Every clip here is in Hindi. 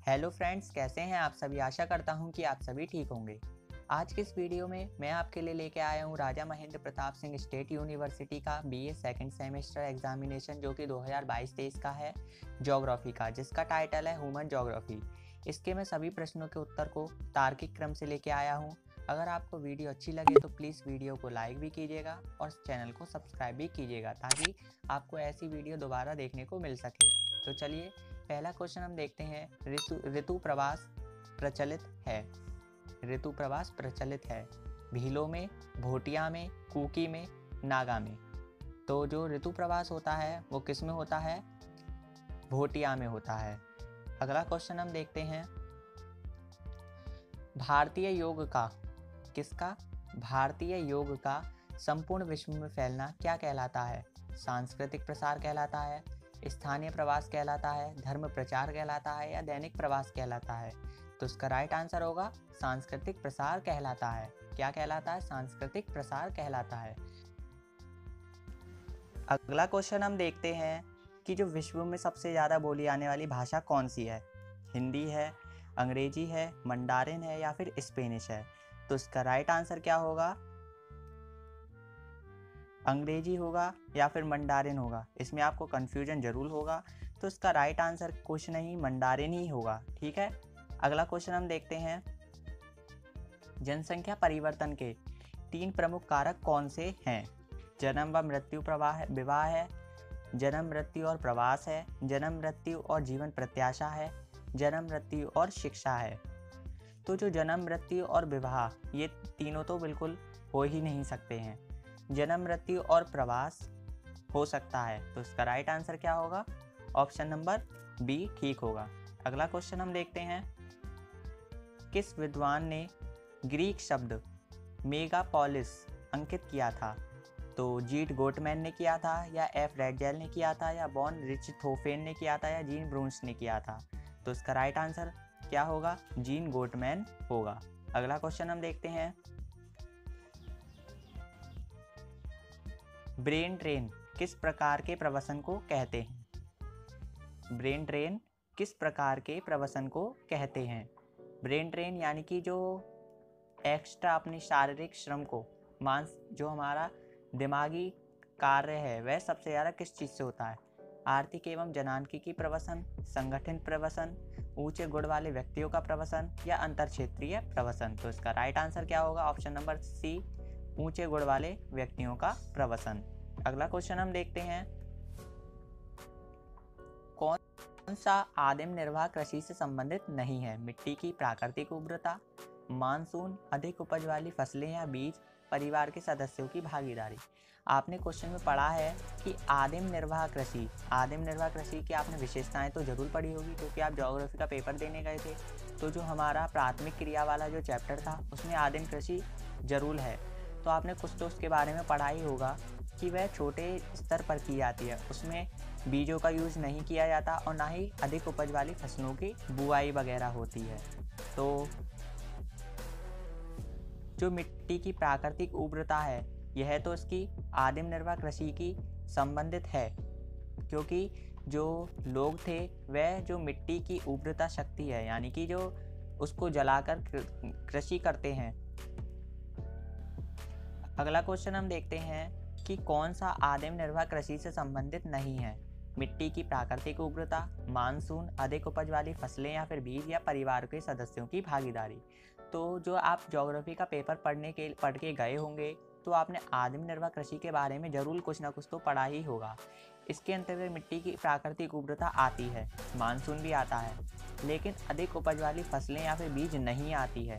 हेलो फ्रेंड्स, कैसे हैं आप सभी। आशा करता हूं कि आप सभी ठीक होंगे। आज के इस वीडियो में मैं आपके लिए लेके आया हूं राजा महेंद्र प्रताप सिंह स्टेट यूनिवर्सिटी का बीए सेकंड सेमेस्टर एग्जामिनेशन, जो कि 2022-23 का है, ज्योग्राफी का, जिसका टाइटल है ह्यूमन ज्योग्राफी। इसके मैं सभी प्रश्नों के उत्तर को तार्किक क्रम से लेके आया हूँ। अगर आपको वीडियो अच्छी लगे तो प्लीज़ वीडियो को लाइक भी कीजिएगा और चैनल को सब्सक्राइब भी कीजिएगा, ताकि आपको ऐसी वीडियो दोबारा देखने को मिल सके। तो चलिए, पहला क्वेश्चन हम देखते हैं। ऋतु प्रवास प्रचलित है। ऋतु प्रवास प्रचलित है भीलों में, भोटिया में, कुकी में, नागा में। तो जो ऋतु प्रवास होता है वो किस में होता है? भोटिया में होता है। अगला क्वेश्चन हम देखते हैं। भारतीय योग का, किसका? भारतीय योग का संपूर्ण विश्व में फैलना क्या कहलाता है? सांस्कृतिक प्रसार कहलाता है, स्थानीय प्रवास कहलाता है, धर्म प्रचार कहलाता है, या दैनिक प्रवास कहलाता है? तो इसका राइट आंसर होगा सांस्कृतिक प्रसार कहलाता है। क्या कहलाता है? सांस्कृतिक प्रसार कहलाता है। अगला क्वेश्चन हम देखते हैं कि जो विश्व में सबसे ज़्यादा बोली जाने वाली भाषा कौन सी है? हिंदी है, अंग्रेजी है, मंडारिन है, या फिर स्पेनिश है? तो इसका राइट आंसर क्या होगा? अंग्रेजी होगा या फिर मंडारिन होगा। इसमें आपको कंफ्यूजन जरूर होगा, तो इसका राइट आंसर कुछ नहीं, मंडारिन ही होगा। ठीक है। अगला क्वेश्चन हम देखते हैं। जनसंख्या परिवर्तन के 3 प्रमुख कारक कौन से हैं? जन्म व मृत्यु, विवाह है, जन्म मृत्यु और प्रवास है, जन्म मृत्यु और जीवन प्रत्याशा है, जन्म मृत्यु और शिक्षा है। तो जो जन्म मृत्यु और विवाह, ये तीनों तो बिल्कुल हो ही नहीं सकते हैं। जन्म मृत्यु और प्रवास हो सकता है, तो इसका राइट आंसर क्या होगा? ऑप्शन नंबर बी ठीक होगा। अगला क्वेश्चन हम देखते हैं। किस विद्वान ने ग्रीक शब्द मेगापोलिस अंकित किया था? तो जीट गोटमैन ने किया था, या एफ रेडजेल ने किया था, या बॉन रिचथोफेन ने किया था, या जीन ब्रूंस ने किया था? तो इसका राइट आंसर क्या होगा? जीन गोटमैन होगा। अगला क्वेश्चन हम देखते हैं। ब्रेन ड्रेन किस प्रकार के प्रवसन को कहते हैं? ब्रेन ड्रेन किस प्रकार के प्रवसन को कहते हैं? ब्रेन ड्रेन यानी कि जो एक्स्ट्रा अपनी शारीरिक श्रम को, मांस जो हमारा दिमागी कार्य है, वह सबसे ज़्यादा किस चीज़ से होता है? आर्थिक एवं जनांकिकी प्रवसन, संगठन प्रवसन, ऊंचे गुण वाले व्यक्तियों का प्रवसन, या अंतर क्षेत्रीय प्रवसन? तो इसका राइट आंसर क्या होगा? ऑप्शन नंबर सी, ऊंचे गुण वाले व्यक्तियों का प्रवसन। अगला क्वेश्चन हम देखते हैं। कौन सा आदिम निर्वाह कृषि से संबंधित नहीं है? मिट्टी की प्राकृतिक उर्वरता, मानसून, अधिक उपज वाली फसलें, या बीज परिवार के सदस्यों की भागीदारी? आपने क्वेश्चन में पढ़ा है कि आदिम निर्वाह कृषि। आदिम निर्वाह कृषि की आपने विशेषताएं तो जरूर पढ़ी होगी, क्योंकि आप ज्योग्राफी का पेपर देने गए थे। तो जो हमारा प्राथमिक क्रिया वाला जो चैप्टर था, उसमें आदिम कृषि जरूर है। तो आपने कुछ तो उसके बारे में पढ़ा ही होगा कि वह छोटे स्तर पर की जाती है। उसमें बीजों का यूज़ नहीं किया जाता, और ना ही अधिक उपज वाली फसलों की बुआई वगैरह होती है। तो जो मिट्टी की प्राकृतिक उर्वरता है, यह तो इसकी आदिम निर्वाह कृषि की संबंधित है, क्योंकि जो लोग थे वह जो मिट्टी की उर्वरता शक्ति है, यानी कि जो उसको जलाकर कृषि करते हैं। अगला क्वेश्चन हम देखते हैं कि कौन सा आदिम निर्वाह कृषि से संबंधित नहीं है? मिट्टी की प्राकृतिक उर्वरता, मानसून, अधिक उपज वाली फसलें, या फिर बीज, या परिवार के सदस्यों की भागीदारी? तो जो आप ज्योग्राफी का पेपर पढ़ के गए होंगे, तो आपने आदिम निर्वाह कृषि के बारे में जरूर कुछ ना कुछ तो पढ़ा ही होगा। इसके अंतर्गत मिट्टी की प्राकृतिक उर्वरता आती है, मानसून भी आता है, लेकिन अधिक उपज वाली फसलें या फिर बीज नहीं आती है।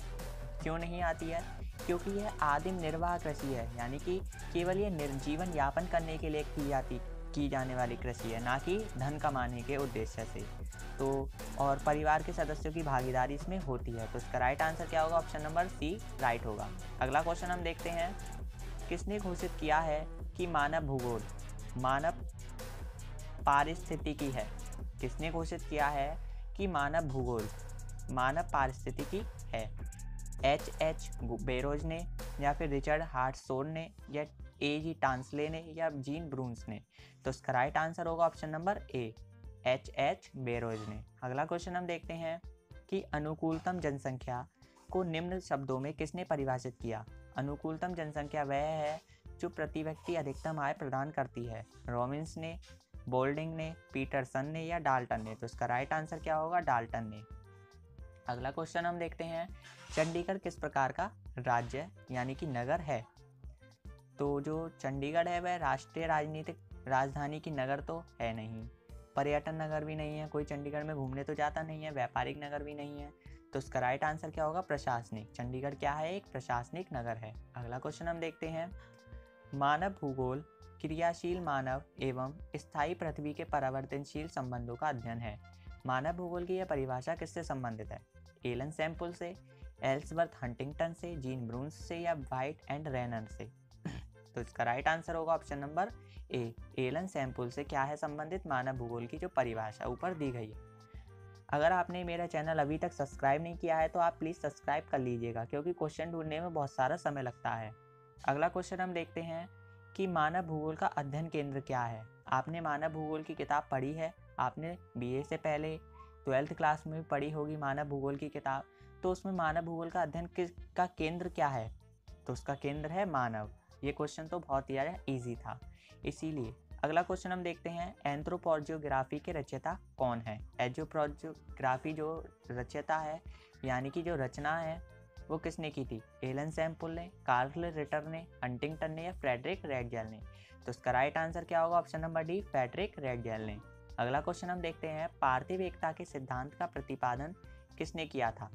क्यों नहीं आती है? क्योंकि यह आदिम निर्वाह कृषि है, यानी कि केवल ये निर्जीवन यापन करने के लिए की जाने वाली कृषि है, ना कि धन कमाने के उद्देश्य से। तो और परिवार के सदस्यों की भागीदारी इसमें होती है। तो इसका राइट आंसर क्या होगा? ऑप्शन नंबर सी राइट होगा। अगला क्वेश्चन हम देखते हैं। किसने घोषित किया है कि मानव भूगोल मानव पारिस्थितिकी है? किसने घोषित किया है कि मानव भूगोल मानव पारिस्थितिकी है? H बेरोज ने, या फिर रिचर्ड हार्टसोन ने, या A जी टांसले ने, या जीन ब्रूंस ने? तो इसका राइट आंसर होगा ऑप्शन नंबर ए, H बेरोज ने। अगला क्वेश्चन हम देखते हैं कि अनुकूलतम जनसंख्या को निम्न शब्दों में किसने परिभाषित किया। अनुकूलतम जनसंख्या वह है जो प्रति व्यक्ति अधिकतम आय प्रदान करती है। रॉबिन्स ने, बोल्डिंग ने, पीटरसन ने या डाल्टन ने। तो इसका राइट आंसर क्या होगा? डाल्टन ने। अगला क्वेश्चन हम देखते हैं, चंडीगढ़ किस प्रकार का राज्य यानी कि नगर है। तो जो चंडीगढ़ है वह राष्ट्रीय राजनीतिक राजधानी की नगर तो है नहीं, पर्यटन नगर भी नहीं है, कोई चंडीगढ़ में घूमने तो जाता नहीं है, व्यापारिक नगर भी नहीं है। तो इसका राइट आंसर क्या होगा? प्रशासनिक। चंडीगढ़ क्या है? एक प्रशासनिक नगर है। अगला क्वेश्चन हम देखते हैं, मानव भूगोल क्रियाशील मानव एवं स्थायी पृथ्वी के परिवर्तनशील संबंधों का अध्ययन है। मानव भूगोल की यह परिभाषा किससे संबंधित है? एलन सैम्पल से, एल्सवर्थ हंटिंगटन से, जीन ब्रून्स से या वाइट एंड रेनर से। तो इसका राइट आंसर होगा ऑप्शन नंबर ए, एलन सैम्पल से क्या है संबंधित? मानव भूगोल की जो परिभाषा ऊपर दी गई है। अगर आपने मेरा चैनल अभी तक सब्सक्राइब नहीं किया है तो आप प्लीज़ सब्सक्राइब कर लीजिएगा, क्योंकि क्वेश्चन ढूंढने में बहुत सारा समय लगता है। अगला क्वेश्चन हम देखते हैं कि मानव भूगोल का अध्ययन केंद्र क्या है। आपने मानव भूगोल की किताब पढ़ी है, आपने बीए से पहले 12th क्लास में भी पढ़ी होगी मानव भूगोल की किताब। तो उसमें मानव भूगोल का अध्ययन का केंद्र क्या है? तो उसका केंद्र है मानव। ये क्वेश्चन तो बहुत ही ज़्यादा ईजी था, इसीलिए। अगला क्वेश्चन हम देखते हैं, एंथ्रोपोजियोग्राफी के रचयिता कौन है। एंथ्रोपोजियोग्राफी जो रचयिता है यानी कि जो रचना है वो किसने की थी? एलन सैम्पल ने, कार्ल रिटर ने, हंटिंगटन ने या फ्रेडरिक रेडजेल ने। तो इसका राइट आंसर क्या होगा? Option number D, Friedrich Ratzel ने। अगला क्वेश्चन हम देखते हैं, पार्थिव एकता के सिद्धांत का प्रतिपादन किसने किया था?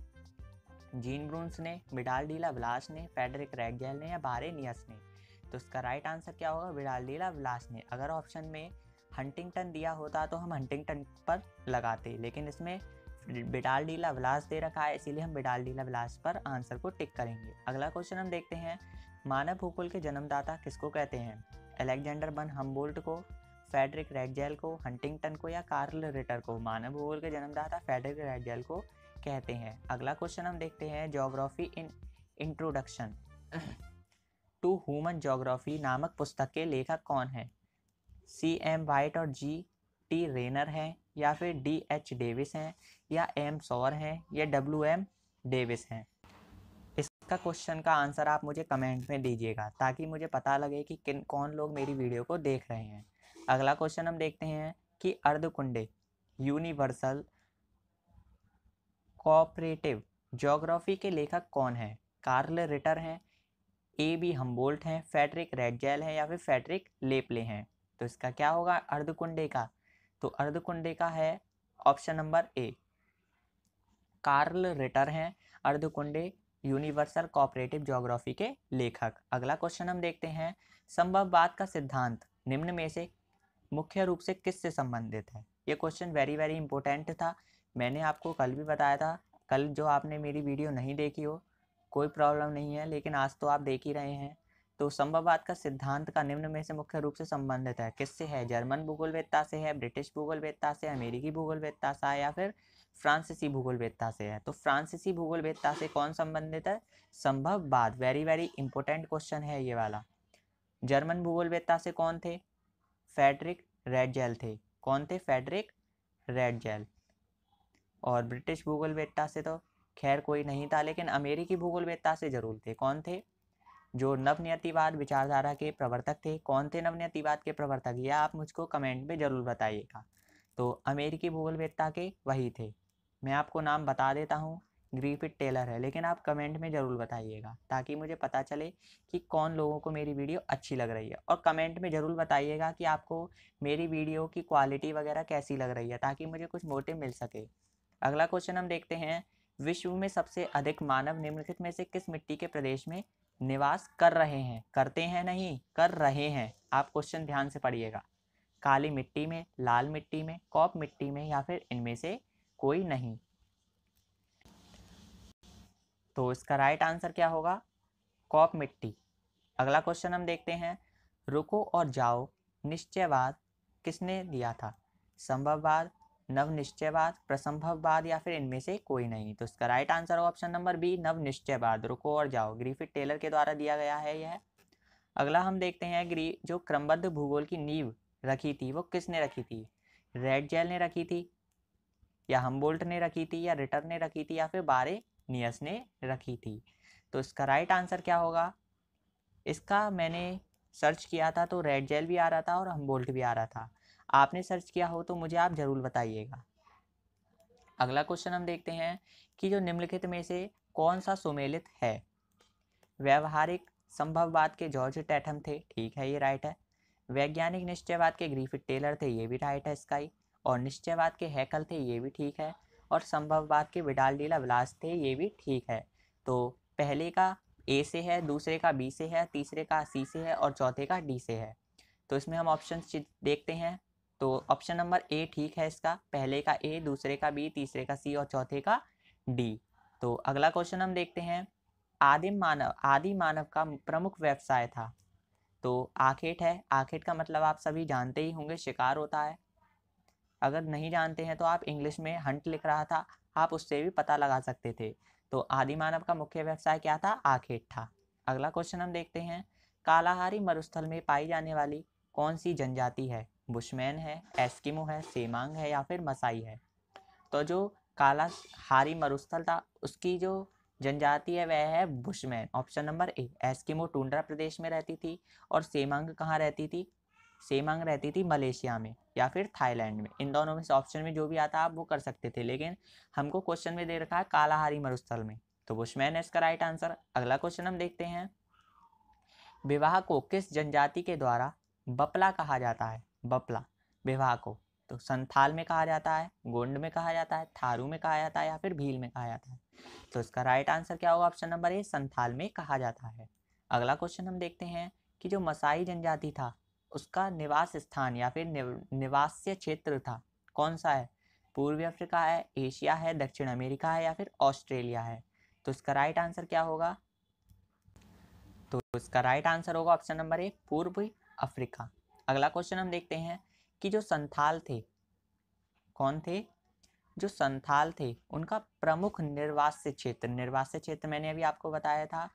जीन ब्रून्स ने, विडाल डी लाप्लास ने, फ्रेडरिक रेडजेल ने या बारेनियस ने। तो इसका राइट आंसर क्या होगा? विडाल डी लाप्लास ने। अगर ऑप्शन में हंटिंगटन दिया होता तो हम हंटिंगटन पर लगाते, लेकिन इसमें विडाल डी लाप्लास दे रखा है, इसीलिए हम विडाल डी लाप्लास पर आंसर को टिक करेंगे। अगला क्वेश्चन हम देखते हैं, मानव भूगोल के जन्मदाता किसको कहते हैं? अलेक्जेंडर वन हम्बोल्ट को, फ्रेडरिक रेडजेल को, हंटिंगटन को या कार्ल रिटर को। मानव भूगोल के जन्मदाता फ्रेडरिक रेडजेल को कहते हैं। अगला क्वेश्चन हम देखते हैं, geography in introduction to human geography नामक पुस्तक के लेखक कौन है? C.M. वाइट और G.T. रेनर हैं या फिर D.H. डेविस हैं या M. सॉर हैं या W.M. डेविस हैं। इसका क्वेश्चन का आंसर आप मुझे कमेंट में दीजिएगा ताकि मुझे पता लगे कि कौन लोग मेरी वीडियो को देख रहे हैं। अगला क्वेश्चन हम देखते हैं कि अर्धकुंडे यूनिवर्सल कोऑपरेटिव ज्योग्राफी के लेखक कौन है? कार्ल रिटर हैं, A.B. हम्बोल्ट हैं, फ्रेडरिक रेडजेल हैं या फिर फ्रेडरिक लेपले हैं। तो इसका क्या होगा अर्धकुंडे का? तो अर्धकुंडे का है option number A, Carl Ritter हैं अर्धकुंडे यूनिवर्सल कोऑपरेटिव ज्योग्राफी के लेखक। अगला क्वेश्चन हम देखते हैं, संभववाद का सिद्धांत निम्न में से मुख्य रूप से किससे संबंधित है? ये क्वेश्चन वेरी वेरी इंपॉर्टेंट था, मैंने आपको कल भी बताया था। कल जो आपने मेरी वीडियो नहीं देखी हो कोई प्रॉब्लम नहीं है, लेकिन आज तो आप देख ही रहे हैं। तो संभववाद का सिद्धांत का निम्न में से मुख्य रूप से संबंधित है किससे है? जर्मन भूगोलवेत्ता से है, ब्रिटिश भूगोलवेत्ता से, अमेरिकी भूगोलवेत्ता से है या फिर फ्रांसीसी भूगोलवेत्ता से है। तो फ्रांसीसी भूगोलवेत्ता से कौन संबंधित है? संभववाद। वेरी वेरी इंपॉर्टेंट क्वेश्चन है ये वाला। जर्मन भूगोलवेत्ता से कौन थे? फ्रेडरिक रेडजेल थे। कौन थे? Friedrich Ratzel. और ब्रिटिश भूगोलवेत्ता से तो खैर कोई नहीं था, लेकिन अमेरिकी भूगोलवेत्ता से जरूर थे। कौन थे? जो नवनियतिवाद विचारधारा के प्रवर्तक थे। कौन थे नवनियतिवाद के प्रवर्तक? ये आप मुझको कमेंट में जरूर बताइएगा। तो अमेरिकी भूगोलवेत्ता के वही थे। मैं आपको नाम बता देता हूँ, ग्रिफिथ टेलर है, लेकिन आप कमेंट में ज़रूर बताइएगा ताकि मुझे पता चले कि कौन लोगों को मेरी वीडियो अच्छी लग रही है। और कमेंट में ज़रूर बताइएगा कि आपको मेरी वीडियो की क्वालिटी वगैरह कैसी लग रही है ताकि मुझे कुछ मोटिव मिल सके। अगला क्वेश्चन हम देखते हैं, विश्व में सबसे अधिक मानव निम्नलिखित में से किस मिट्टी के प्रदेश में निवास कर रहे हैं? करते हैं नहीं, कर रहे हैं। आप क्वेश्चन ध्यान से पढ़िएगा। काली मिट्टी में, लाल मिट्टी में, कॉप मिट्टी में या फिर इनमें से कोई नहीं। तो इसका राइट आंसर क्या होगा? कॉप मिट्टी। अगला क्वेश्चन हम देखते हैं, रुको और जाओ निश्चयवाद किसने दिया था? संभववाद, नवनिश्चयवाद, प्रसंभववाद या फिर इनमें से कोई नहीं। तो इसका राइट आंसर होगा ऑप्शन नंबर बी, नवनिश्चयवाद। रुको और जाओ ग्रिफिथ टेलर के द्वारा दिया गया है यह। अगला हम देखते हैं, जो क्रमबद्ध भूगोल की नींव रखी थी वो किसने रखी थी? रेड जेल ने रखी थी, या हम्बोल्ट ने रखी थी, या रिटर ने रखी थी, या फिर बारेनियस ने रखी थी? तो इसका राइट आंसर क्या होगा? इसका मैंने सर्च किया था तो रेड जेल भी आ रहा था और हम्बोल्ट भी आ रहा था। आपने सर्च किया हो तो मुझे आप ज़रूर बताइएगा। अगला क्वेश्चन हम देखते हैं कि जो निम्नलिखित में से कौन सा सुमेलित है? व्यवहारिक संभववाद के जॉर्ज टैथम थे, ठीक है, ये राइट है। वैज्ञानिक निश्चयवाद के ग्रिफिथ टेलर थे, ये भी राइट है इसका ही। और निश्चयवाद के हैकल थे, ये भी ठीक है। और संभववाद के विडाल डी लाप्लास थे, ये भी ठीक है। तो पहले का ए से है, दूसरे का बी से है, तीसरे का सी से है और चौथे का डी से है। तो इसमें हम ऑप्शन देखते हैं। तो ऑप्शन नंबर ए ठीक है इसका, पहले का ए, दूसरे का बी, तीसरे का सी और चौथे का डी। तो अगला क्वेश्चन हम देखते हैं। आदि मानव का प्रमुख व्यवसाय था। तो आखेट है। आखेट का मतलब आप सभी जानते ही होंगे, शिकार होता है। अगर नहीं जानते हैं तो आप इंग्लिश में हंट लिख रहा था, आप उससे भी पता लगा सकते थे। तो आदि मानव का मुख्य व्यवसाय क्या था? आखेट था। अगला क्वेश्चन हम देखते हैं। कालाहारी मरुस्थल में पाई जाने वाली कौन सी जनजाति है? बुशमैन है, एस्किमो है, सेमांग है या फिर मसाई है? तो जो कालाहारी मरुस्थल था उसकी जो जनजाति है वह है Bushman, option number A. Eskimo tundra प्रदेश में रहती थी और सेमांग कहाँ रहती थी? सेमांग रहती थी मलेशिया में या फिर थाईलैंड में। इन दोनों में से ऑप्शन में जो भी आता आप वो कर सकते थे, लेकिन हमको क्वेश्चन में दे रखा है कालाहारी मरुस्थल में, तो बुशमैन है इसका राइट आंसर। अगला क्वेश्चन हम देखते हैं। विवाह को किस जनजाति के द्वारा बपला कहा जाता है? बपला विवाह को तो संथाल में कहा जाता है, गोंड में कहा जाता है, थारू में कहा जाता है या फिर भील में कहा जाता है? तो इसका राइट आंसर क्या होगा? ऑप्शन नंबर ए, संथाल में कहा जाता है। अगला क्वेश्चन हम देखते हैं कि जो मसाई जनजाति था उसका निवास स्थान या फिर निवास्य क्षेत्र था कौन सा है? पूर्वी अफ्रीका है, एशिया है, दक्षिण अमेरिका है या फिर ऑस्ट्रेलिया है? तो इसका राइट आंसर क्या होगा? तो इसका राइट आंसर होगा ऑप्शन नंबर ए, पूर्वी अफ्रीका। अगला क्वेश्चन हम देखते हैं कि जो संथाल थे, कौन थे? जो संथाल थे उनका प्रमुख निर्वास्य क्षेत्र, निर्वास्य क्षेत्र मैंने अभी आपको बताया था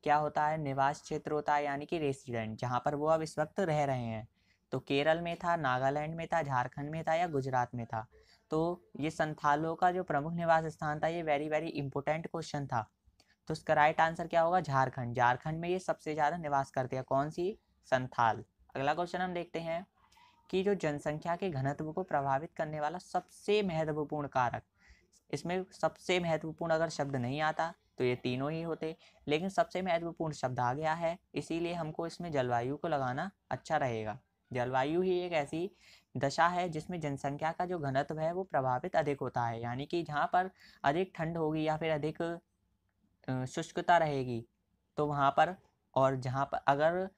क्या होता है? निवास क्षेत्र होता है, यानी कि रेसिडेंट, जहाँ पर वो अब इस वक्त रह रहे हैं। तो केरल में था, नागालैंड में था, झारखंड में था या गुजरात में था? तो ये संथालों का जो प्रमुख निवास स्थान था, ये वेरी वेरी इंपॉर्टेंट क्वेश्चन था। तो इसका राइट आंसर क्या होगा? झारखंड। झारखंड में ये सबसे ज़्यादा निवास करते हैं, कौन सी? संथाल। अगला क्वेश्चन हम देखते हैं कि जो जनसंख्या के घनत्व को प्रभावित करने वाला सबसे महत्वपूर्ण कारक, इसमें सबसे महत्वपूर्ण अगर शब्द नहीं आता तो ये तीनों ही होते, लेकिन सबसे महत्वपूर्ण शब्द आ गया है, इसीलिए हमको इसमें जलवायु को लगाना अच्छा रहेगा। जलवायु ही एक ऐसी दशा है जिसमें जनसंख्या का जो घनत्व है वो प्रभावित अधिक होता है, यानी कि जहाँ पर अधिक ठंड होगी या फिर अधिक शुष्कता रहेगी तो वहाँ पर, और जहाँ पर अगर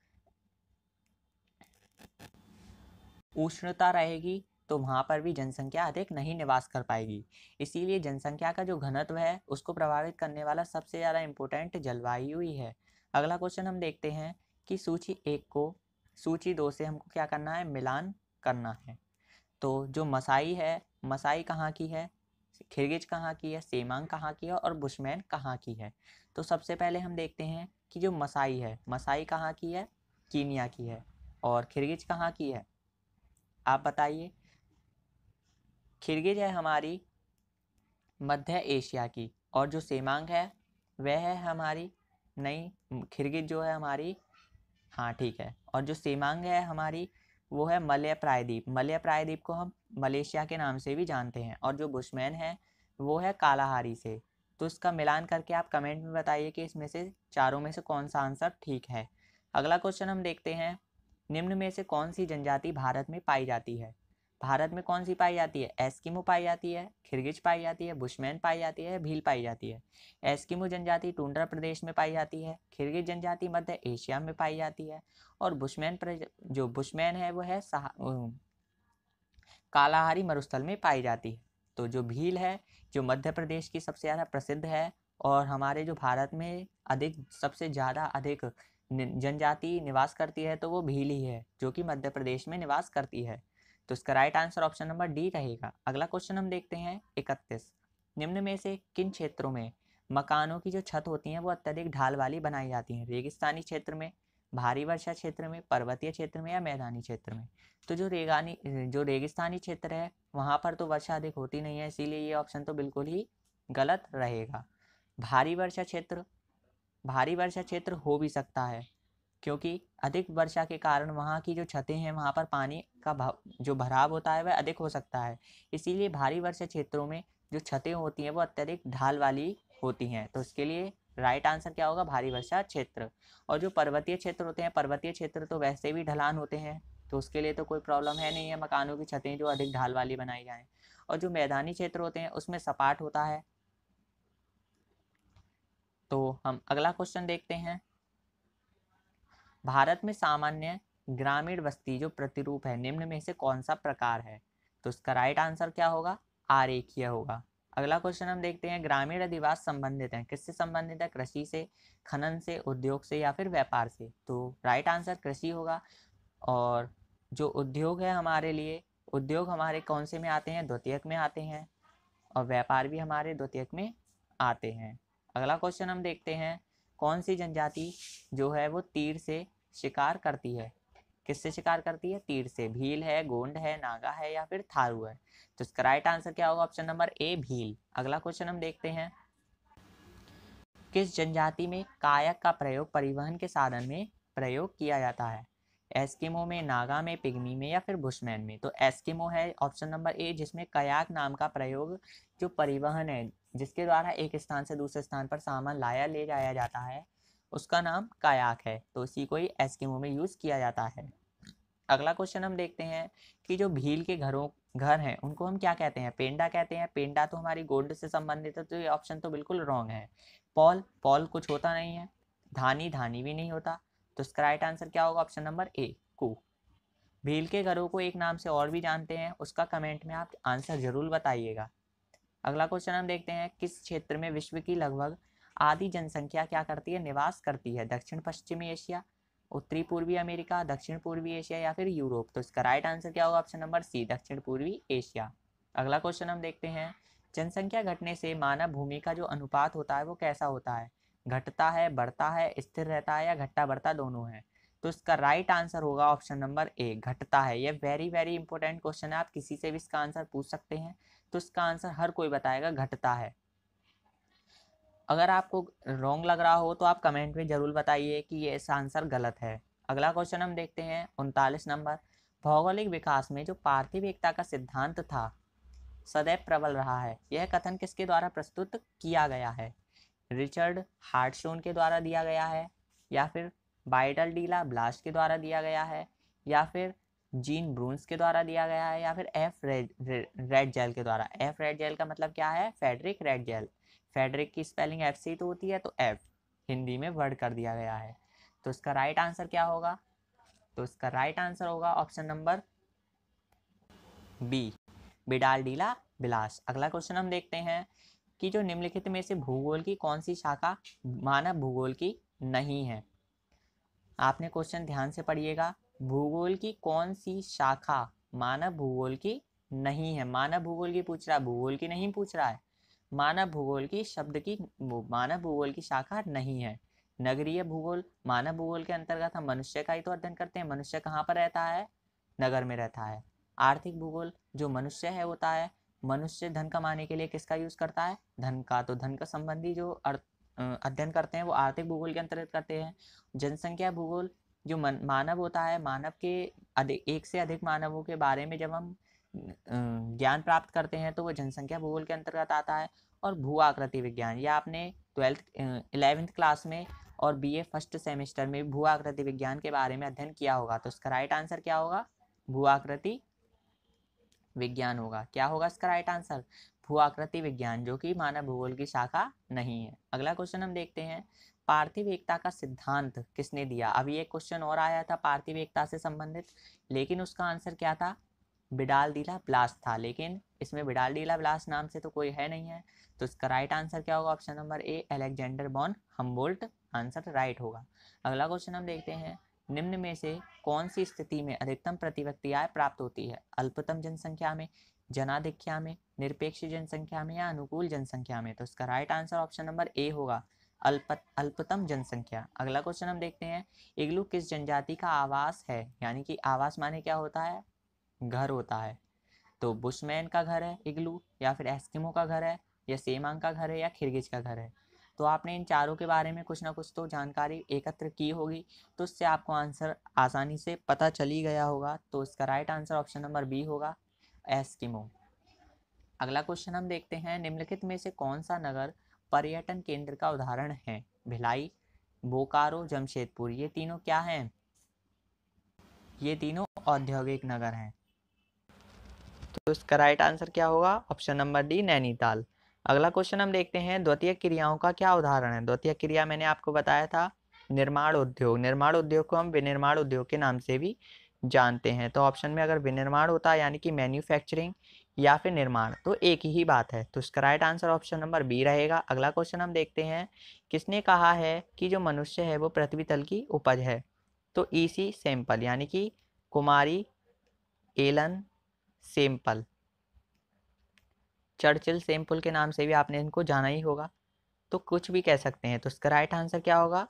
उष्णता रहेगी तो वहाँ पर भी जनसंख्या अधिक नहीं निवास कर पाएगी। इसीलिए जनसंख्या का जो घनत्व है उसको प्रभावित करने वाला सबसे ज़्यादा इम्पोर्टेंट जलवायु ही है। अगला क्वेश्चन हम देखते हैं कि सूची 1 को सूची 2 से हमको क्या करना है? मिलान करना है। तो जो मसाई है, मसाई कहाँ की है? खिरगिज कहाँ की है? सेमांग कहाँ की है? और बुशमैन कहाँ की है? तो सबसे पहले हम देखते हैं कि जो मसाई है, मसाई कहाँ की है? कीनिया की है। और खिरगिज कहाँ की है? आप बताइए। खिरगिज है हमारी मध्य एशिया की, और जो सेमांग है वह है हमारी, नहीं, खिरगिज जो है हमारी, हाँ ठीक है, और जो सेमांग है हमारी वो है मलय प्रायद्वीप। मलय प्रायद्वीप को हम मलेशिया के नाम से भी जानते हैं। और जो बुशमैन है वो है कालाहारी से। तो इसका मिलान करके आप कमेंट में बताइए कि इसमें से चारों में से कौन सा आंसर ठीक है। अगला क्वेश्चन हम देखते हैं। निम्न में से कौन सी जनजाति भारत में पाई जाती है? भारत में कौन सी पाई जाती है? एस्किमो पाई जाती है, खिरगिज पाई जाती है, बुशमैन पाई जाती है, भील पाई जाती है? एस्किमो जनजाति टुंड्रा प्रदेश में पाई जाती है, खिरगिज जनजाति मध्य एशिया में पाई जाती है, और जो बुशमैन है वो है कालाहारी मरुस्थल में पाई जाती है। तो जो भील है जो मध्य प्रदेश की सबसे ज़्यादा प्रसिद्ध है, और हमारे जो भारत में सबसे ज़्यादा अधिक जनजाति निवास करती है तो वो भील ही है जो कि मध्य प्रदेश में निवास करती है। तो इसका right answer option number D रहेगा। अगला क्वेश्चन हम देखते हैं 31। निम्न में से किन क्षेत्रों में मकानों की जो छत होती हैं वो अत्यधिक ढाल वाली बनाई जाती हैं? रेगिस्तानी क्षेत्र में, भारी वर्षा क्षेत्र में, पर्वतीय क्षेत्र में या मैदानी क्षेत्र में? तो जो रेगिस्तानी क्षेत्र है वहाँ पर तो वर्षा अधिक होती नहीं है, इसीलिए ये ऑप्शन तो बिल्कुल ही गलत रहेगा। भारी वर्षा क्षेत्र हो भी सकता है, क्योंकि अधिक वर्षा के कारण वहाँ की जो छतें हैं वहाँ पर पानी का जो भराव होता है वह अधिक हो सकता है, इसीलिए भारी वर्षा क्षेत्रों में जो छतें होती हैं वो अत्यधिक ढाल वाली होती हैं। तो इसके लिए राइट आंसर क्या होगा? भारी वर्षा क्षेत्र। और जो पर्वतीय क्षेत्र होते हैं, पर्वतीय क्षेत्र तो वैसे भी ढलान होते हैं, तो उसके लिए तो कोई प्रॉब्लम है नहीं है मकानों की छतें जो अधिक ढाल वाली बनाई जाएं। और जो मैदानी क्षेत्र होते हैं उसमें सपाट होता है। तो हम अगला क्वेश्चन देखते हैं। भारत में सामान्य ग्रामीण बस्ती जो प्रतिरूप है निम्न में से कौन सा प्रकार है? तो इसका राइट आंसर क्या होगा? आरेखीय होगा। अगला क्वेश्चन हम देखते हैं। ग्रामीण अधिवास संबंधित है, किससे संबंधित है? कृषि से, खनन से, उद्योग से या फिर व्यापार से? तो राइट आंसर कृषि होगा। और जो उद्योग है हमारे लिए, उद्योग हमारे कौन से में आते हैं? द्वितीयक में आते हैं। और व्यापार भी हमारे द्वितीयक में आते हैं। अगला क्वेश्चन हम देखते हैं। कौन सी जनजाति जो है वो तीर से शिकार करती है? किससे शिकार करती है? तीर से। भील है, गोंड है, नागा है या फिर थारू है? तो इसका राइट आंसर क्या होगा? ऑप्शन नंबर ए, भील। अगला क्वेश्चन हम देखते हैं। किस जनजाति में कायक का प्रयोग परिवहन के साधन में प्रयोग किया जाता है? एस्किमो में, नागा में, पिग्मी में या फिर बुशमैन में? तो एस्किमो है ऑप्शन नंबर ए, जिसमें कयाक नाम का प्रयोग जो परिवहन है, जिसके द्वारा एक स्थान से दूसरे स्थान पर सामान लाया ले जाया जाता है, उसका नाम कयाक है। तो इसी को ही एस्किमो में यूज किया जाता है। अगला क्वेश्चन हम देखते हैं कि जो भील के घर हैं उनको हम क्या कहते हैं? पेंडा कहते हैं। पेंडा तो हमारी गोंड से संबंधित है, तो ये ऑप्शन तो बिल्कुल रॉन्ग है। पॉल कुछ होता नहीं है। धानी भी नहीं होता। तो इसका राइट आंसर क्या होगा? ऑप्शन नंबर ए, कू। भील के घरों को एक नाम से और भी जानते हैं, उसका कमेंट में आप आंसर जरूर बताइएगा। अगला क्वेश्चन हम देखते हैं। किस क्षेत्र में विश्व की लगभग आधी जनसंख्या क्या करती है? निवास करती है। दक्षिण पश्चिमी एशिया, उत्तरी पूर्वी अमेरिका, दक्षिण पूर्वी एशिया या फिर यूरोप? तो इसका राइट आंसर क्या होगा? ऑप्शन नंबर सी, दक्षिण पूर्वी एशिया। अगला क्वेश्चन हम देखते हैं। जनसंख्या घटने से मानव भूमि का जो अनुपात होता है वो कैसा होता है? घटता है, बढ़ता है, स्थिर रहता है या घटता बढ़ता दोनों है? तो इसका राइट आंसर होगा ऑप्शन नंबर ए, घटता है। ये वेरी वेरी इंपॉर्टेंट क्वेश्चन है, आप किसी से भी इसका आंसर पूछ सकते हैं, तो इसका आंसर हर कोई बताएगा घटता है। अगर आपको रॉन्ग लग रहा हो तो आप कमेंट में जरूर बताइए कि ये इसका आंसर गलत है। अगला क्वेश्चन हम देखते हैं 39 नंबर। भौगोलिक विकास में जो पार्थिव एकता का सिद्धांत था सदैव प्रबल रहा है, यह कथन किसके द्वारा प्रस्तुत किया गया है? रिचर्ड हार्टस्टोन के द्वारा दिया गया है, या फिर बाइडल डीला ब्लास्ट के द्वारा दिया गया है, या फिर जीन ब्रून्स के द्वारा दिया गया है, या फिर एफ रेड जेल के द्वारा? एफ रेड जेल का मतलब क्या है? Friedrich Ratzel. फेडरिक की स्पेलिंग एफ से तो होती है, तो एफ हिंदी में वर्ड कर दिया गया है। तो इसका राइट आंसर क्या होगा? तो इसका राइट आंसर होगा ऑप्शन नंबर बी, बिडाल डीला बिलास। अगला क्वेश्चन हम देखते हैं कि जो निम्नलिखित में से भूगोल की कौन सी शाखा मानव भूगोल की नहीं है? आपने क्वेश्चन ध्यान से पढ़िएगा। भूगोल की कौन सी शाखा मानव भूगोल की नहीं है? मानव भूगोल की पूछ रहा है, भूगोल की नहीं पूछ रहा है। मानव भूगोल की शब्द की मानव भूगोल की शाखा नहीं है। नगरीय भूगोल, मानव भूगोल के अंतर्गत हम मनुष्य का ही तो अध्ययन करते हैं। मनुष्य कहाँ पर रहता है? नगर में रहता है। आर्थिक भूगोल, जो मनुष्य है होता है, मनुष्य धन कमाने के लिए किसका यूज करता है? धन का। तो धन का संबंधी जो अध्ययन करते हैं वो आर्थिक भूगोल के अंतर्गत करते हैं। जनसंख्या भूगोल, जो मानव होता है, मानव के एक से अधिक मानवों के बारे में जब हम ज्ञान प्राप्त करते हैं तो वो जनसंख्या भूगोल के अंतर्गत आता है। और भू आकृति विज्ञान, यह आपने 11th क्लास में और बीए फर्स्ट सेमेस्टर में भू आकृति विज्ञान के बारे में अध्ययन किया होगा। तो इसका राइट आंसर क्या होगा? भू आकृति विज्ञान होगा। क्या होगा इसका राइट आंसर? भू आकृति विज्ञान, जो कि मानव भूगोल की शाखा नहीं है। अगला क्वेश्चन हम देखते हैं। पार्थिव एकता का सिद्धांत किसने दिया? अभी एक क्वेश्चन और आया था पार्थिव एकता से संबंधित, लेकिन उसका आंसर क्या था? बिडाल डीला ब्लास था, लेकिन इसमें बिडाल डीला ब्लास नाम से तो कोई है नहीं है। तो इसका राइट आंसर क्या होगा? ऑप्शन नंबर ए, अलेक्जेंडर बॉन हम्बोल्ट आंसर राइट होगा। अगला क्वेश्चन हम देखते हैं। निम्न में से कौन सी स्थिति में अधिकतम प्रतिव्यक्ति आय प्राप्त होती है? अल्पतम जनसंख्या में, जनाधिक्या में, निरपेक्ष जनसंख्या में या अनुकूल जनसंख्या में? तो इसका राइट आंसर ऑप्शन नंबर ए होगा, अल्पतम जनसंख्या। अगला क्वेश्चन हम देखते हैं, इग्लू किस जनजाति का आवास है? यानी कि आवास माने क्या होता है? घर होता है। तो बुशमैन का घर है इग्लू, या फिर एस्किमो का घर है, या सेमांग का घर है, या खिरगिज का घर है? तो आपने इन चारों के बारे में कुछ ना कुछ तो जानकारी एकत्र की होगी, तो इससे आपको आंसर आसानी से पता चल ही गया होगा। तो इसका right answer option number B होगा, एस्किमो। अगला क्वेश्चन हम देखते हैं, निम्नलिखित में से कौन सा नगर पर्यटन केंद्र का उदाहरण है? भिलाई, बोकारो, जमशेदपुर, ये तीनों क्या हैं? ये तीनों औद्योगिक नगर हैं। तो इसका राइट आंसर क्या होगा? Option number D, Nainital. अगला क्वेश्चन हम देखते हैं, द्वितीय क्रियाओं का क्या उदाहरण है? द्वितीय क्रिया मैंने आपको बताया था निर्माण उद्योग। निर्माण उद्योग को हम विनिर्माण उद्योग के नाम से भी जानते हैं। तो ऑप्शन में अगर विनिर्माण होता है यानी कि मैन्युफैक्चरिंग या फिर निर्माण, तो एक ही बात है। तो इसका right answer option number B रहेगा। अगला क्वेश्चन हम देखते हैं, किसने कहा है कि जो मनुष्य है वो पृथ्वी तल की उपज है? तो ईसी सैंपल, यानी कि कुमारी एलन सैंपल, चर्चिल सैंपल के नाम से भी आपने इनको जाना ही होगा, तो कुछ भी कह सकते हैं। तो इसका राइट आंसर क्या होगा?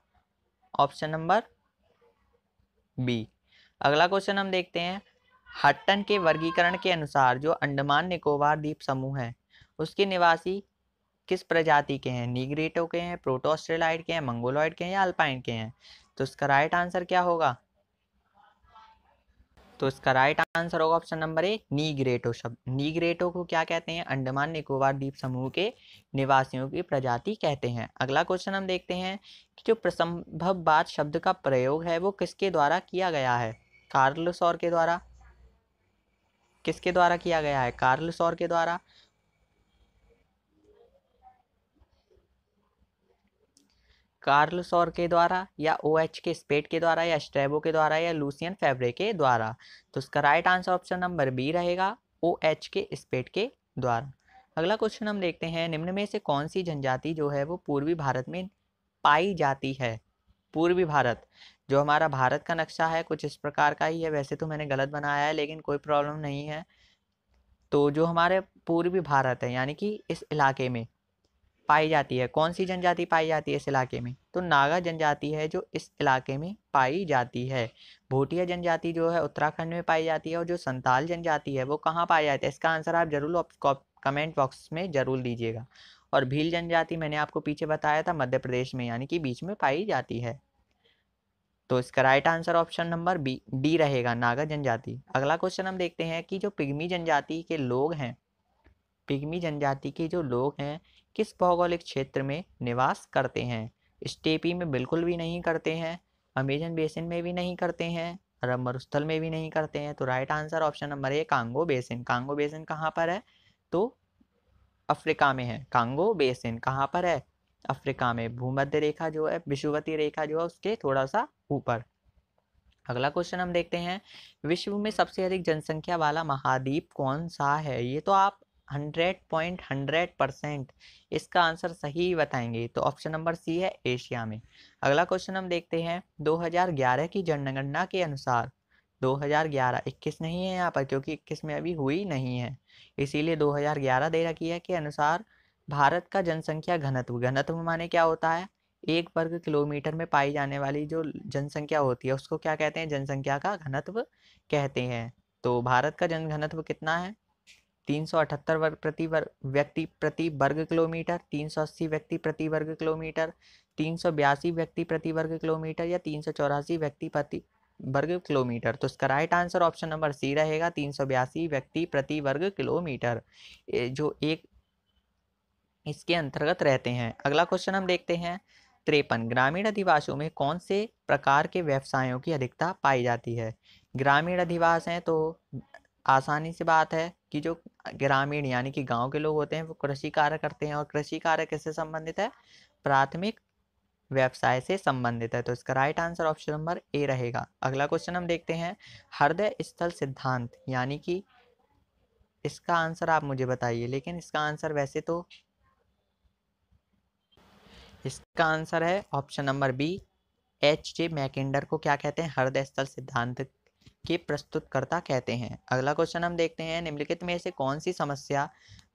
Option number B. अगला क्वेश्चन हम देखते हैं, हट्टन के वर्गीकरण के अनुसार जो अंडमान निकोबार द्वीप समूह है उसके निवासी किस प्रजाति के हैं? नीग्रेटो के हैं, प्रोटो ऑस्ट्रेलाइड के हैं, मंगोलॉइड के हैं, या अल्पाइन के हैं? तो इसका राइट आंसर क्या होगा? तो इसका राइट आंसर होगा ऑप्शन नंबर ए, नीग्रेटो शब्द। नीग्रेटो को क्या कहते हैं? अंडमान निकोबार द्वीप समूह के निवासियों की प्रजाति कहते हैं। अगला क्वेश्चन हम देखते हैं कि जो प्रसंभववाद शब्द का प्रयोग है वो किसके द्वारा किया गया है? कार्ल सौर के द्वारा। किसके द्वारा किया गया है? कार्ल सौर के द्वारा। कार्ल सौर के द्वारा, या OH के स्पेट के द्वारा, या स्ट्रैबो के द्वारा, या लूसियन फेब्रे के द्वारा? तो इसका right answer option number B रहेगा, OH के स्पेट के द्वारा। अगला क्वेश्चन हम देखते हैं, निम्न में से कौन सी जनजाति जो है वो पूर्वी भारत में पाई जाती है? पूर्वी भारत, जो हमारा भारत का नक्शा है कुछ इस प्रकार का ही है। वैसे तो मैंने गलत बनाया है लेकिन कोई प्रॉब्लम नहीं है। तो जो हमारे पूर्वी भारत है यानी कि इस इलाके में पाई जाती है, कौन सी जनजाति पाई जाती है इस इलाके में? तो नागा जनजाति है जो इस इलाके में पाई जाती है। भूटिया जनजाति जो है उत्तराखंड में पाई जाती है, और जो संताल जनजाति है वो कहाँ पाई जाती है? इसका आंसर आप जरूर कमेंट बॉक्स में जरूर दीजिएगा। और भील जनजाति मैंने आपको पीछे बताया था मध्य प्रदेश में, यानी कि बीच में पाई जाती है। तो इसका right answer option number B, D रहेगा, नागा जनजाति। अगला क्वेश्चन हम देखते हैं कि जो पिग्मी जनजाति के लोग हैं, पिग्मी जनजाति के जो लोग हैं किस भौगोलिक क्षेत्र में निवास करते हैं? स्टेपी में बिल्कुल भी नहीं करते हैं, अमेजन बेसिन में भी नहीं करते हैं, अरब मरुस्थल में भी नहीं करते हैं। तो राइट आंसर ऑप्शन नंबर ए, कांगो बेसिन। कांगो बेसिन कहाँ पर है? तो अफ्रीका में है। कांगो बेसिन कहाँ पर है? अफ्रीका में। भूमध्य रेखा जो है, विषुवतीय रेखा जो है उसके थोड़ा सा ऊपर। अगला क्वेश्चन हम देखते हैं, विश्व में सबसे अधिक जनसंख्या वाला महाद्वीप कौन सा है? ये तो आप 100% इसका आंसर सही बताएंगे। तो ऑप्शन नंबर सी है, एशिया में। अगला क्वेश्चन हम देखते हैं, 2011 की जनगणना के अनुसार, 2011, 21 नहीं है यहाँ पर क्योंकि 21 में अभी हुई नहीं है, इसीलिए 2011 दे रखी है, के अनुसार भारत का जनसंख्या घनत्व, घनत्व माने क्या होता है? 1 वर्ग किलोमीटर में पाई जाने वाली जो जनसंख्या होती है उसको क्या कहते हैं? जनसंख्या का घनत्व कहते हैं। तो भारत का जन घनत्व कितना है? 378 व्यक्ति प्रति वर्ग किलोमीटर, 380 व्यक्ति प्रति वर्ग किलोमीटर, 382 व्यक्ति प्रति वर्ग किलोमीटर, या 384 व्यक्ति प्रति वर्ग किलोमीटर? तो इसका right answer option number C रहेगा, 382 व्यक्ति प्रति वर्ग किलोमीटर, जो एक इसके अंतर्गत रहते हैं। अगला क्वेश्चन हम देखते हैं, 53, ग्रामीण अधिवासियों में कौन से प्रकार के व्यवसायों की अधिकता पाई जाती है? ग्रामीण अधिवास हैं तो आसानी से बात है कि जो ग्रामीण यानी कि गांव के लोग होते हैं वो कृषि कार्य करते हैं, और कृषि कार्य किससे संबंधित है? प्राथमिक व्यवसाय से संबंधित है। तो इसका राइट आंसर ऑप्शन नंबर ए रहेगा। अगला क्वेश्चन हम देखते हैं, हृदय स्थल सिद्धांत यानी कि इसका आंसर आप मुझे बताइए, लेकिन इसका आंसर वैसे तो इसका आंसर है ऑप्शन नंबर बी, H.J. मैकेंडर को क्या कहते हैं? हृदय स्थल सिद्धांत के प्रस्तुतकर्ता कहते हैं। अगला क्वेश्चन हम देखते हैं, निम्नलिखित में से कौन सी समस्या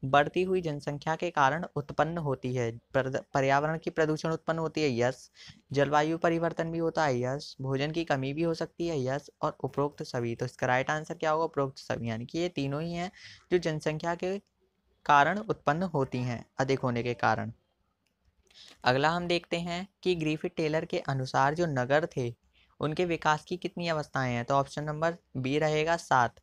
बढ़ती हुई जनसंख्या के कारण उत्पन्न होती है? पर्यावरण की प्रदूषण उत्पन्न होती है, यस। जलवायु परिवर्तन भी होता है, यस। भोजन की कमी भी हो सकती है, यस। और उपरोक्त सभी। तो इसका राइट आंसर क्या होगा? उपरोक्त सभी, यानी कि ये तीनों ही हैं जो जनसंख्या के कारण उत्पन्न होती हैं, अधिक होने के कारण। अगला हम देखते हैं कि ग्रिफिथ टेलर के अनुसार जो नगर थे उनके विकास की कितनी अवस्थाएं हैं? तो ऑप्शन नंबर बी रहेगा 7।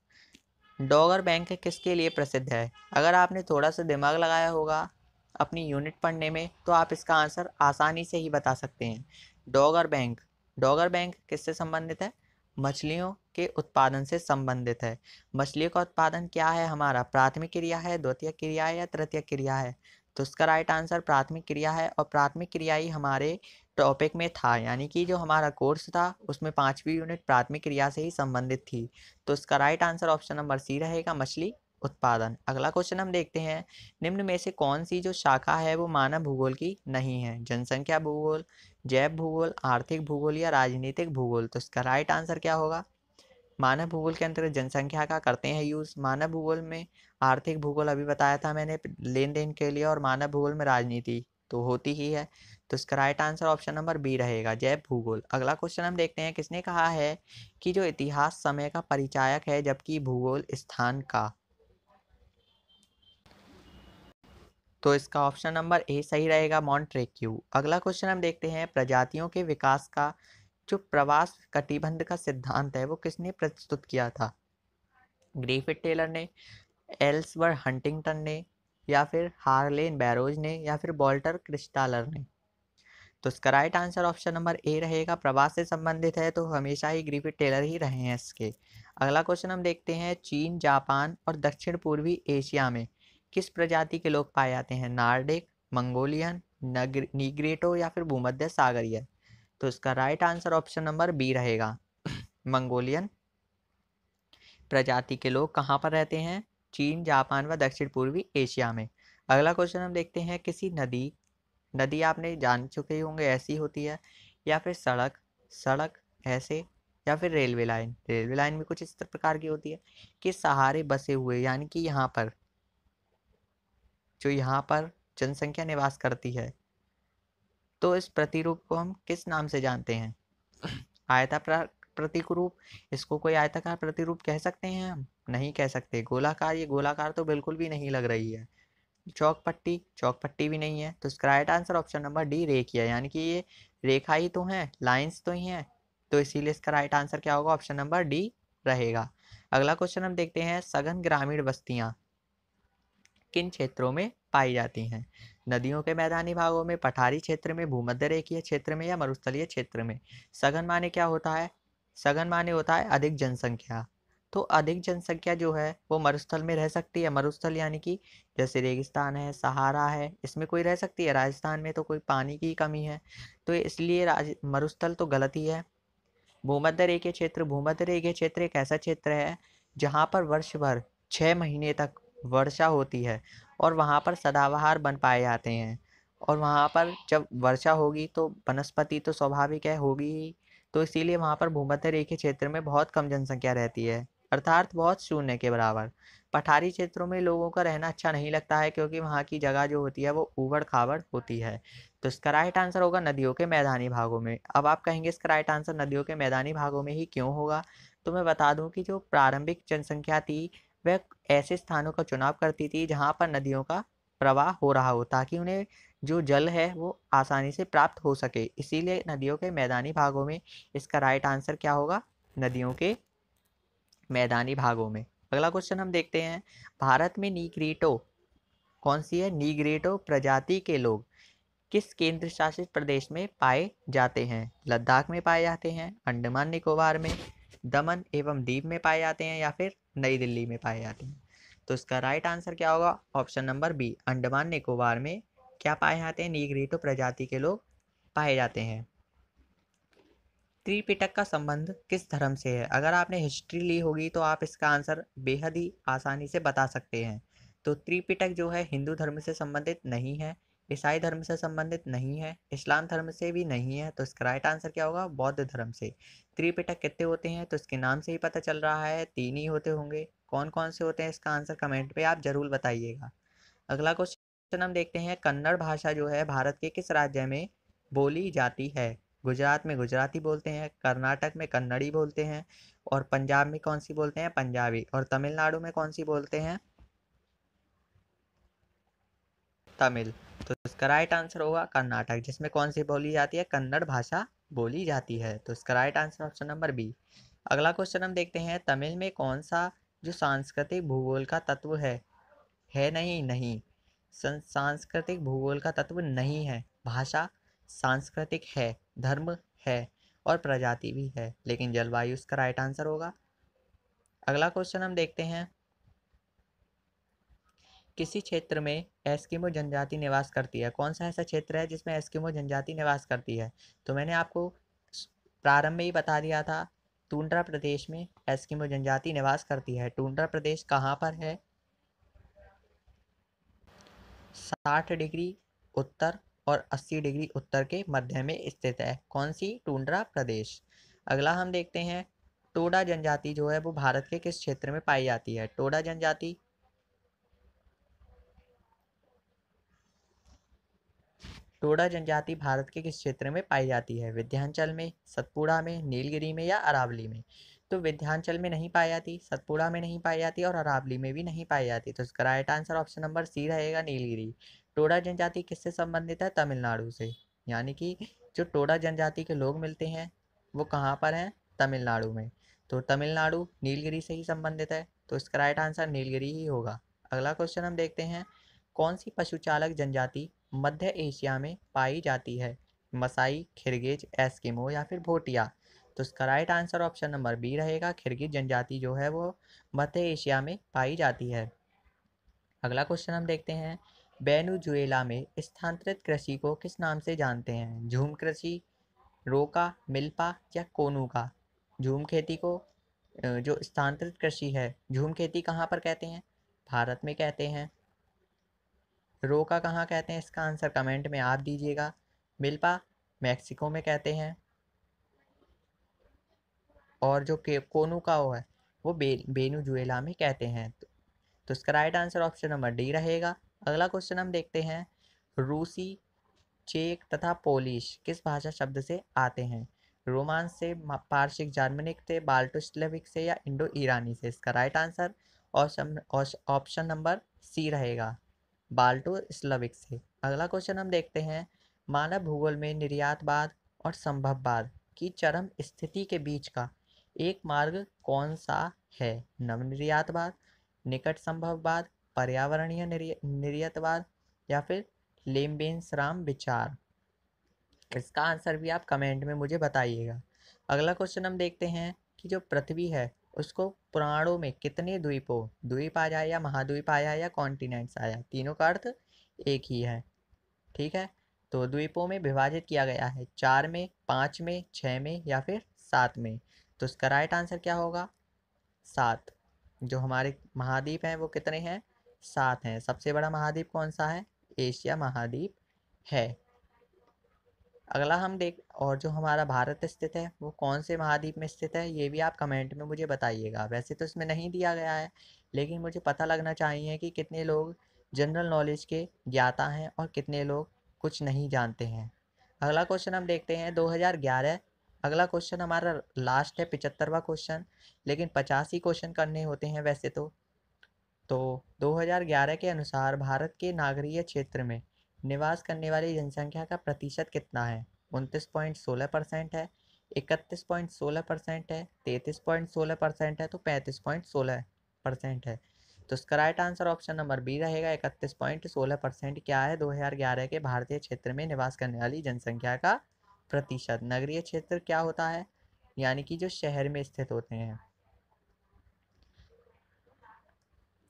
डॉगर बैंक किसके लिए प्रसिद्ध है? अगर आपने थोड़ा सा दिमाग लगाया होगा अपनी यूनिट पढ़ने में तो आप इसका आंसर आसानी से ही बता सकते हैं। डॉगर बैंक, डॉगर बैंक किससे संबंधित है? मछलियों के उत्पादन से संबंधित है। मछलियों का उत्पादन क्या है हमारा? प्राथमिक क्रिया है, द्वितीयक क्रिया है या तृतीयक क्रिया है? तो इसका राइट आंसर प्राथमिक क्रिया है, और प्राथमिक क्रिया ही हमारे टॉपिक में था, यानी कि जो हमारा कोर्स था उसमें 5वीं यूनिट प्राथमिक क्रिया से ही संबंधित थी। तो इसका right answer option number C रहेगा, मछली उत्पादन। अगला क्वेश्चन हम देखते हैं, निम्न में से कौन सी जो शाखा है वो मानव भूगोल की नहीं है? जनसंख्या भूगोल, जैव भूगोल, आर्थिक भूगोल या राजनीतिक भूगोल? तो इसका राइट आंसर क्या होगा? मानव भूगोल के अंतर्गत जनसंख्या का करते हैं यूज। मानव भूगोल में आर्थिक भूगोल अभी बताया था मैंने लेन देन के लिए, और मानव भूगोल में राजनीति तो होती ही है। तो इसका right answer option number B रहेगा, जैव भूगोल। अगला क्वेश्चन हम देखते हैं, किसने कहा है कि जो इतिहास समय का परिचायक है जबकि भूगोल स्थान का? तो इसका ऑप्शन नंबर ए सही रहेगा, मॉन्टेस्क्यू। अगला क्वेश्चन हम देखते हैं, प्रजातियों के विकास का जो प्रवास कटिबंध का सिद्धांत है वो किसने प्रस्तुत किया था? ग्रिफिथ टेलर ने, एल्सवर्थ हंटिंगटन ने, या फिर हार्लेन बैरोज ने, या फिर वॉल्टर क्रिस्टालर ने? तो इसका राइट आंसर ऑप्शन नंबर ए रहेगा, प्रवास से संबंधित है तो हमेशा ही ग्रिफिथ टेलर ही रहे हैं इसके। अगला क्वेश्चन हम देखते हैं, चीन, जापान और दक्षिण पूर्वी एशिया में किस प्रजाति के लोग पाए जाते हैं? नार्डिक, मंगोलियन, नीग्रेटो या फिर भूमध्य सागरीय? तो इसका right answer option number B रहेगा, मंगोलियन प्रजाति के लोग कहाँ पर रहते हैं? चीन, जापान व दक्षिण पूर्वी एशिया में। अगला क्वेश्चन हम देखते हैं, किसी नदी, नदी आपने जान चुके होंगे ऐसी होती है, या फिर सड़क, सड़क ऐसे, या फिर रेलवे लाइन, रेलवे लाइन भी कुछ इस प्रकार की होती है, कि सहारे बसे हुए, यानी कि यहाँ पर जो यहाँ पर जनसंख्या निवास करती है। तो इस प्रतिरूप को हम किस नाम से जानते हैं? आयताकार प्रतिरूप। इसको कोई आयताकार प्रतिरूप कह सकते हैं हम? नहीं कह सकते। गोलाकार, ये गोलाकार तो बिल्कुल भी नहीं लग रही है। चौक पट्टी, चौक पट्टी भी नहीं है। तो इसका right answer option number D, रेखीय, यानी कि ये रेखा ही तो है, लाइंस तो ही हैं। तो इसीलिए इसका राइट आंसर क्या होगा? ऑप्शन नंबर डी रहेगा। अगला क्वेश्चन हम देखते हैं, सघन ग्रामीण बस्तियां किन क्षेत्रों में पाई जाती हैं? नदियों के मैदानी भागों में, पठारी क्षेत्र में, भूमध्य रेखीय क्षेत्र में या मरुस्थलीय क्षेत्र में? सघन माने क्या होता है? सघन माने होता है अधिक जनसंख्या। तो अधिक जनसंख्या जो है वो मरुस्थल में रह सकती है। मरुस्थल यानी कि जैसे रेगिस्तान है, सहारा है, इसमें कोई रह सकती है। राजस्थान में तो कोई पानी की कमी है, तो इसलिए मरुस्थल तो गलत ही है। भूमध्य रेखीय क्षेत्र, भूमध्य रेखीय क्षेत्र एक ऐसा क्षेत्र है जहाँ पर वर्ष भर 6 महीने तक वर्षा होती है, और वहाँ पर सदाबहार वन पाए जाते हैं। और वहाँ पर जब वर्षा होगी तो वनस्पति तो स्वाभाविक है, होगी ही। तो इसीलिए वहाँ पर भूमध्य रेखीय क्षेत्र में बहुत कम जनसंख्या रहती है, अर्थात बहुत शून्य के बराबर। पठारी क्षेत्रों में लोगों का रहना अच्छा नहीं लगता है, क्योंकि वहाँ की जगह जो होती है वो ऊबड़ खाबड़ होती है। तो इसका राइट आंसर होगा नदियों के मैदानी भागों में। अब आप कहेंगे इसका राइट आंसर नदियों के मैदानी भागों में ही क्यों होगा? तो मैं बता दूं कि जो प्रारंभिक जनसंख्या थी वह ऐसे स्थानों का चुनाव करती थी जहां पर नदियों का प्रवाह हो रहा हो, ताकि उन्हें जो जल है वो आसानी से प्राप्त हो सके। इसीलिए नदियों के मैदानी भागों में। इसका राइट आंसर क्या होगा? नदियों के मैदानी भागों में। अगला क्वेश्चन हम देखते हैं, भारत में नीग्रीटो कौन सी है? नीग्रीटो प्रजाति के लोग किस केंद्र शासित प्रदेश में पाए जाते हैं? लद्दाख में पाए जाते हैं, अंडमान निकोबार में, दमन एवं दीव में पाए जाते हैं, या फिर नई दिल्ली में पाए जाते हैं? तो इसका राइट आंसर क्या होगा? Option number B, Andaman Nicobar में क्या पाए जाते हैं? नीग्रीटो प्रजाति के लोग पाए जाते हैं। त्रिपिटक का संबंध किस धर्म से है? अगर आपने हिस्ट्री ली होगी तो आप इसका आंसर बेहद ही आसानी से बता सकते हैं। तो त्रिपिटक जो है हिंदू धर्म से संबंधित नहीं है, ईसाई धर्म से संबंधित नहीं है, इस्लाम धर्म से भी नहीं है, तो इसका राइट आंसर क्या होगा? बौद्ध धर्म से। त्रिपिटक कितने होते हैं? तो इसके नाम से ही पता चल रहा है 3 ही होते होंगे। कौन कौन से होते हैं? इसका आंसर कमेंट पे आप जरूर बताइएगा। अगला क्वेश्चन हम देखते हैं, कन्नड़ भाषा जो है भारत के किस राज्य में बोली जाती है? गुजरात में गुजराती बोलते हैं, कर्नाटक में कन्नड़ी बोलते हैं, और पंजाब में कौन सी बोलते हैं? पंजाबी। और तमिलनाडु में कौन सी बोलते हैं? तमिल। तो इसका राइट आंसर होगा कर्नाटक, जिसमें कौन सी बोली जाती है? कन्नड़ भाषा बोली जाती है। तो इसका right answer option number B. अगला क्वेश्चन हम देखते हैं, तमिल में कौन सा जो सांस्कृतिक भूगोल का तत्व है नहीं, नहीं। सांस्कृतिक भूगोल का तत्व नहीं है। भाषा सांस्कृतिक है, धर्म है, और प्रजाति भी है, लेकिन जलवायु इसका राइट आंसर होगा। अगला क्वेश्चन हम देखते हैं, किसी क्षेत्र में एस्किमो जनजाति निवास करती है? कौन सा ऐसा क्षेत्र है जिसमें एस्किमो जनजाति निवास करती है? तो मैंने आपको प्रारंभ में ही बता दिया था, टुंड्रा प्रदेश में एस्किमो जनजाति निवास करती है। टुंड्रा प्रदेश कहाँ पर है? 60 डिग्री उत्तर और 80 डिग्री उत्तर के मध्य में स्थित है। कौन सी? टुंड्रा प्रदेश। अगला हम देखते हैं, टोडा जनजाति जो है वो भारत के किस क्षेत्र में पाई जाती है? टोडा जनजाति टोडा जनजाति भारत के किस क्षेत्र में पाई जाती है? विंध्याचल में, सतपुड़ा में, नीलगिरी में, या अरावली में? तो विंध्याचल में नहीं पाई जाती, सतपुड़ा में नहीं पाई जाती, और अरावली में भी नहीं पाई जाती। तो इसका right answer option number C रहेगा, नीलगिरी। टोडा जनजाति किससे संबंधित है? तमिलनाडु से। यानी कि जो टोडा जनजाति के लोग मिलते हैं वो कहाँ पर हैं? तमिलनाडु में। तो तमिलनाडु नीलगिरी से ही संबंधित है, तो इसका राइट आंसर नीलगिरी ही होगा। अगला क्वेश्चन हम देखते हैं, कौन सी पशुचालक जनजाति मध्य एशिया में पाई जाती है? मसाई, खिरगिज, एस्किमो, या फिर भोटिया? तो इसका right answer option number B रहेगा, खिरगिज जनजाति जो है वो मध्य एशिया में पाई जाती है। अगला क्वेश्चन हम देखते हैं, वेनेजुएला में स्थानांतरित कृषि को किस नाम से जानते हैं? झूम कृषि, रोका, मिल्पा, या कोनुका? झूम खेती को जो स्थानांतरित कृषि है, झूम खेती कहाँ पर कहते हैं? भारत में कहते हैं। रोका कहाँ कहते हैं? इसका आंसर कमेंट में आप दीजिएगा। मिल्पा मैक्सिको में कहते हैं, और जो कोनुकाओ है वो वेनेजुएला में कहते हैं। तो इसका right answer option number D रहेगा। अगला क्वेश्चन हम देखते हैं, रूसी, चेक तथा पोलिश किस भाषा शब्द से आते हैं? रोमांस से, पारसिक जर्मनिक से, बाल्टो स्लेविक से, या इंडो ईरानी से? इसका right answer option number C रहेगा, बाल्टो स्लाविक से। अगला क्वेश्चन हम देखते हैं, मानव भूगोल में निर्यातवाद और संभववाद की चरम स्थिति के बीच का एक मार्ग कौन सा है? नवनिर्यातवाद, निकट संभववाद, पर्यावरणीय निर्यातवाद, या फिर लेम्बेन्सराम विचार? इसका आंसर भी आप कमेंट में मुझे बताइएगा। अगला क्वेश्चन हम देखते हैं कि जो पृथ्वी है उसको पुराणों में कितने द्वीपों, द्वीप आ जाए या महाद्वीप आया या कॉन्टिनेंट्स आया, तीनों का अर्थ एक ही है। ठीक है, तो द्वीपों में विभाजित किया गया है 4 में, 5 में, 6 में, या फिर 7 में? तो इसका राइट आंसर क्या होगा? 7। जो हमारे महाद्वीप हैं वो कितने हैं? 7 हैं। सबसे बड़ा महाद्वीप कौन सा है? एशिया महाद्वीप है। अगला हम देख, और जो हमारा भारत स्थित है वो कौन से महाद्वीप में स्थित है, ये भी आप कमेंट में मुझे बताइएगा। वैसे तो इसमें नहीं दिया गया है, लेकिन मुझे पता लगना चाहिए कि कितने लोग जनरल नॉलेज के ज्ञाता हैं और कितने लोग कुछ नहीं जानते हैं। अगला क्वेश्चन हम देखते हैं 2011। अगला क्वेश्चन हमारा लास्ट है, 75वां क्वेश्चन, लेकिन 50 ही क्वेश्चन करने होते हैं वैसे तो 2011 के अनुसार भारत के नागरीय क्षेत्र में निवास करने वाली जनसंख्या का प्रतिशत कितना है? 29.16% है, 31.16% है, 33.16% है, तो 35.16% है? तो इसका right answer option number B रहेगा, 31.16% क्या है? 2011 के भारतीय क्षेत्र में निवास करने वाली जनसंख्या का प्रतिशत। नगरीय क्षेत्र क्या होता है? यानी कि जो शहर में स्थित होते हैं।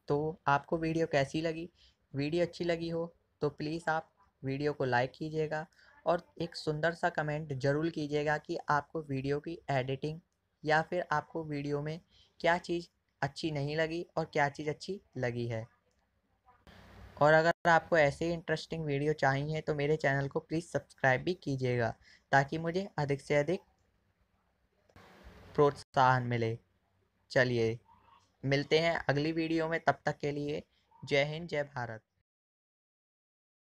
तो आपको वीडियो कैसी लगी? वीडियो अच्छी लगी हो तो प्लीज़ आप वीडियो को लाइक कीजिएगा, और एक सुंदर सा कमेंट ज़रूर कीजिएगा कि आपको वीडियो की एडिटिंग या फिर आपको वीडियो में क्या चीज़ अच्छी नहीं लगी और क्या चीज़ अच्छी लगी है। और अगर आपको ऐसे ही इंटरेस्टिंग वीडियो चाहिए तो मेरे चैनल को प्लीज़ सब्सक्राइब भी कीजिएगा, ताकि मुझे अधिक से अधिक प्रोत्साहन मिले। चलिए, मिलते हैं अगली वीडियो में, तब तक के लिए जय हिंद, जय भारत।